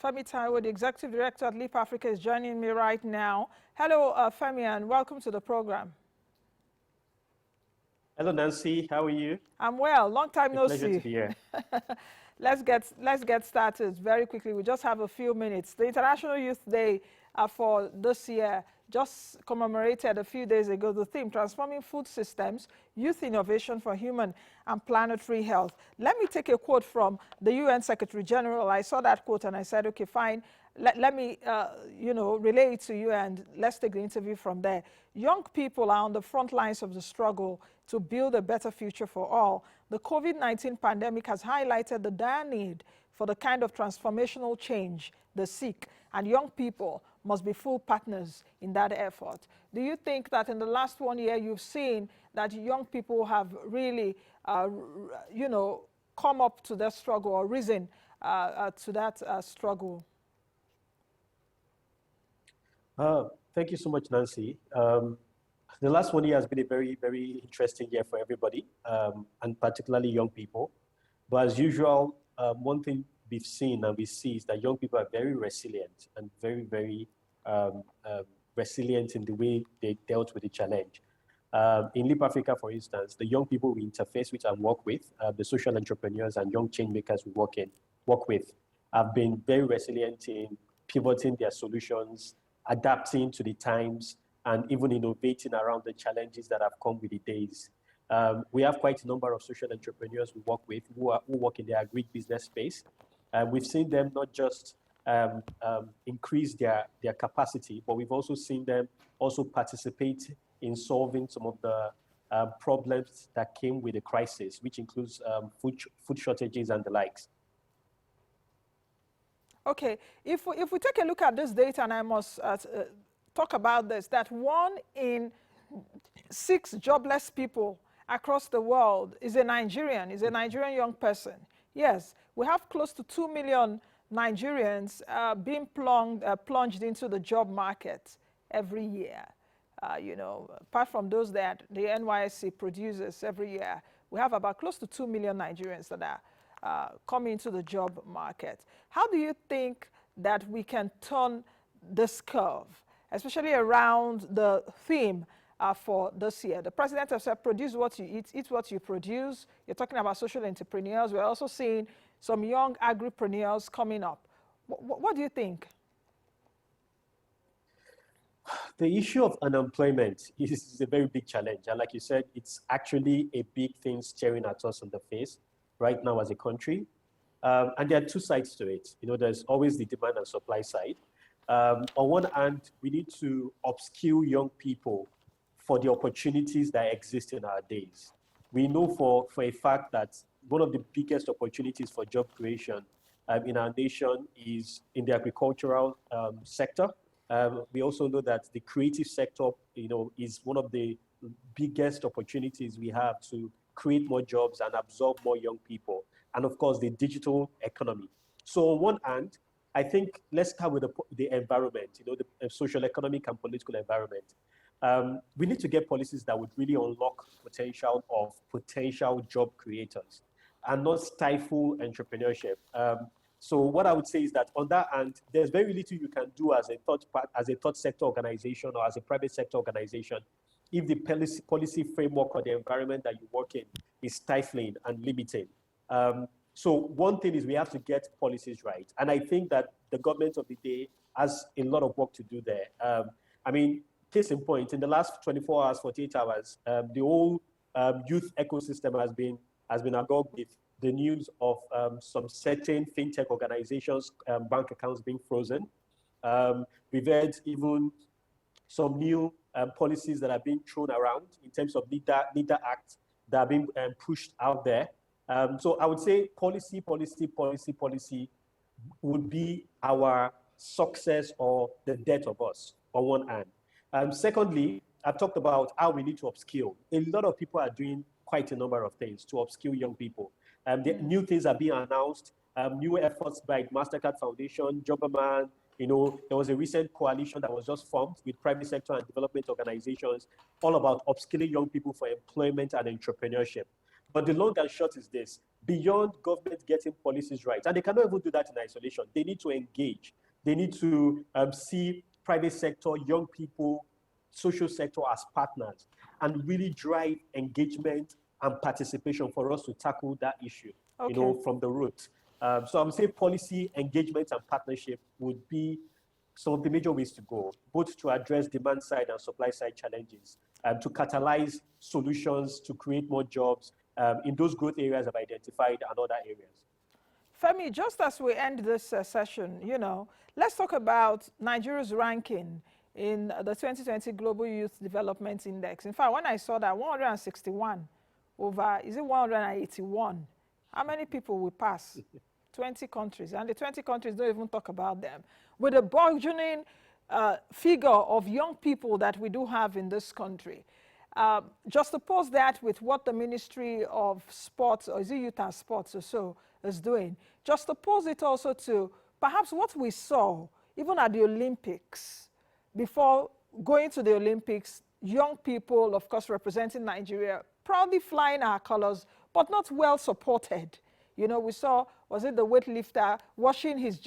Femi Taiwo, the Executive Director at LEAPAfrica, is joining me right now. Hello, Femi, and welcome to the program. Hello, Nancy. How are you? I'm well. Long time no see. Pleasure to be here. Let's get started very quickly. We just have a few minutes. The International Youth Day for this year just commemorated a few days ago the theme, Transforming Food Systems, Youth Innovation for Human and Planetary Health. Let me take a quote from the UN Secretary General. I saw that quote and I said, okay, fine. Let me, relay it to you and let's take the interview from there. Young people are on the front lines of the struggle to build a better future for all. The COVID-19 pandemic has highlighted the dire need for the kind of transformational change they seek, and young people must be full partners in that effort. Do you think that in the last 1 year you've seen that young people have really, come up to that struggle or risen to that struggle? Thank you so much, Nancy. The last 1 year has been a very, very interesting year for everybody, and particularly young people. But as usual, one thing we've seen and we see is that young people are very resilient and very, very resilient in the way they dealt with the challenge. In LEAPAfrica, for instance, the young people we interface with and work with, the social entrepreneurs and young change makers we work with, have been very resilient in pivoting their solutions, adapting to the times, and even innovating around the challenges that have come with the days. We have quite a number of social entrepreneurs we work with who work in the agribusiness space. We've seen them not just increase their capacity, but we've also seen them also participate in solving some of the problems that came with the crisis, which includes food shortages and the likes. Okay, if we take a look at this data, and I must talk about this, that 1 in 6 jobless people across the world is a Nigerian young person. Yes, we have close to 2 million Nigerians being plunged into the job market every year. Apart from those that the NYSC produces every year, we have about close to 2 million Nigerians that are coming into the job market. How do you think that we can turn this curve, especially around the theme for this year? The president has said, produce what you eat what you produce. You're talking about social entrepreneurs. We're also seeing some young agripreneurs coming up. What do you think? The issue of unemployment is a very big challenge. And like you said, it's actually a big thing staring at us in the face right now as a country. And there are two sides to it. There's always the demand and supply side. On one hand, we need to upskill young people for the opportunities that exist in our days. We know for a fact that one of the biggest opportunities for job creation in our nation is in the agricultural sector. We also know that the creative sector, is one of the biggest opportunities we have to create more jobs and absorb more young people. And of course, the digital economy. So on one hand, I think let's start with the environment, the social, economic, and political environment. We need to get policies that would really unlock potential of potential job creators and not stifle entrepreneurship. So what I would say is that on that hand, there's very little you can do as a third sector organization or as a private sector organization if the policy framework or the environment that you work in is stifling and limiting. So one thing is we have to get policies right. And I think that the government of the day has a lot of work to do there. Case in point, in the last 24 hours, 48 hours, the whole youth ecosystem has been agog with the news of some certain fintech organizations' bank accounts being frozen. We've heard even some new policies that are being thrown around in terms of NIDA Act that are being pushed out there. So I would say policy would be our success or the death of us on one hand. Secondly, I've talked about how we need to upskill. A lot of people are doing quite a number of things to upskill young people. New things are being announced, new efforts by MasterCard Foundation, Jobberman. There was a recent coalition that was just formed with private sector and development organizations all about upskilling young people for employment and entrepreneurship. But the long and short is this: beyond government getting policies right, and they cannot even do that in isolation. They need to engage. They need to see private sector, young people, social sector as partners, and really drive engagement and participation for us to tackle that issue, from the root. So I'm saying policy, engagement, and partnership would be some of the major ways to go, both to address demand side and supply side challenges, to catalyze solutions, to create more jobs in those growth areas I've identified and other areas. Femi, just as we end this session, let's talk about Nigeria's ranking in the 2020 Global Youth Development Index. In fact, when I saw that 161 over, is it 181? How many people will pass? 20 countries, and the 20 countries don't even talk about them. With a burgeoning figure of young people that we do have in this country, just oppose that with what the Ministry of Sports, or is it Youth and Sports or so, is doing. Just oppose it also to perhaps what we saw even at the Olympics. Before going to the Olympics, young people, of course, representing Nigeria, proudly flying our colors, but not well supported. We saw, was it the weightlifter washing his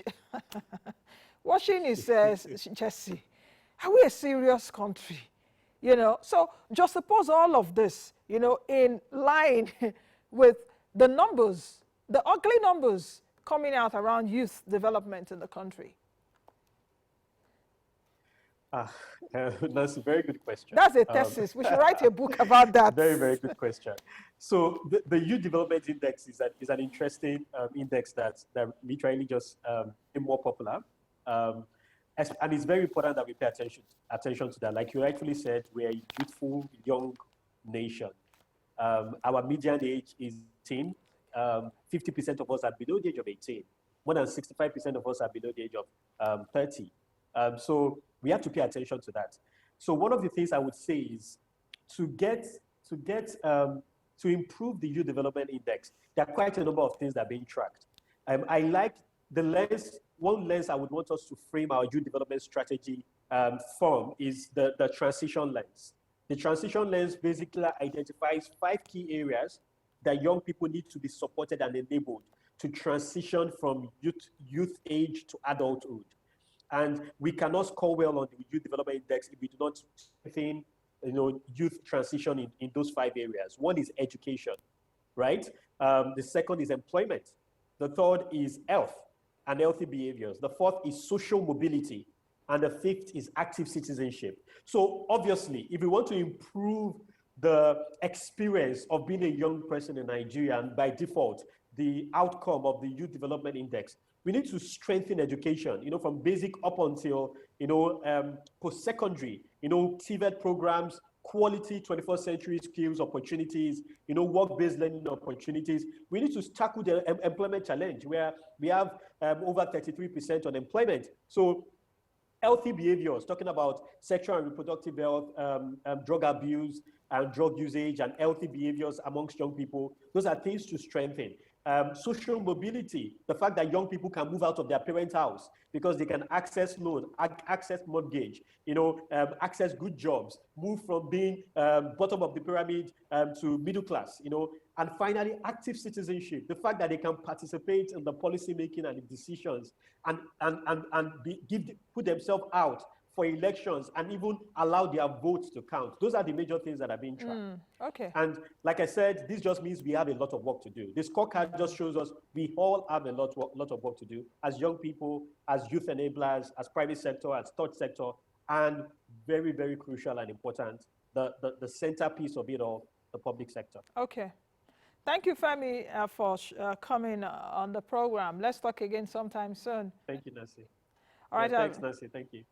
jersey? Are we a serious country? So just suppose all of this, in line with the numbers, the ugly numbers coming out around youth development in the country. That's a very good question. That's a thesis. We should write a book about that. Very, very good question. So the Youth Development Index is an interesting index that literally just became more popular. And it's very important that we pay attention to that. Like you rightfully said, we're a youthful, young nation. Our median age is 18. 50% of us are below the age of 18. More than 65% of us are below the age of 30. So we have to pay attention to that. So one of the things I would say is to improve the Youth Development Index, there are quite a number of things that are being tracked. I like the lens. One lens I would want us to frame our youth development strategy from is the transition lens. The transition lens basically identifies 5 key areas that young people need to be supported and enabled to transition from youth age to adulthood. And we cannot score well on the Youth Development Index if we do not strengthen, youth transition in those 5 areas. One is education, right? The second is employment. The third is health and healthy behaviors. The fourth is social mobility. And the fifth is active citizenship. So obviously, if we want to improve the experience of being a young person in Nigeria, and by default, the outcome of the Youth Development Index, we need to strengthen education, from basic up until, post-secondary, TVET programs, quality 21st century skills opportunities, work-based learning opportunities. We need to tackle the employment challenge where we have over 33% unemployment. So healthy behaviors, talking about sexual and reproductive health, drug abuse and drug usage and healthy behaviors amongst young people, those are things to strengthen. Social mobility, the fact that young people can move out of their parents' house because they can access loan, access mortgage, access good jobs, move from being bottom of the pyramid to middle class, and finally, active citizenship, the fact that they can participate in the policy making and the decisions and put themselves out for elections and even allow their votes to count. Those are the major things that are being tracked. Okay. And like I said, this just means we have a lot of work to do. This scorecard just shows us we all have a lot of work to do as young people, as youth enablers, as private sector, as third sector, and very, very crucial and important, the centerpiece of it all, the public sector. Okay. Thank you, Femi, for coming on the program. Let's talk again sometime soon. Thank you, Nancy. All right. Thanks, Nancy. Thank you.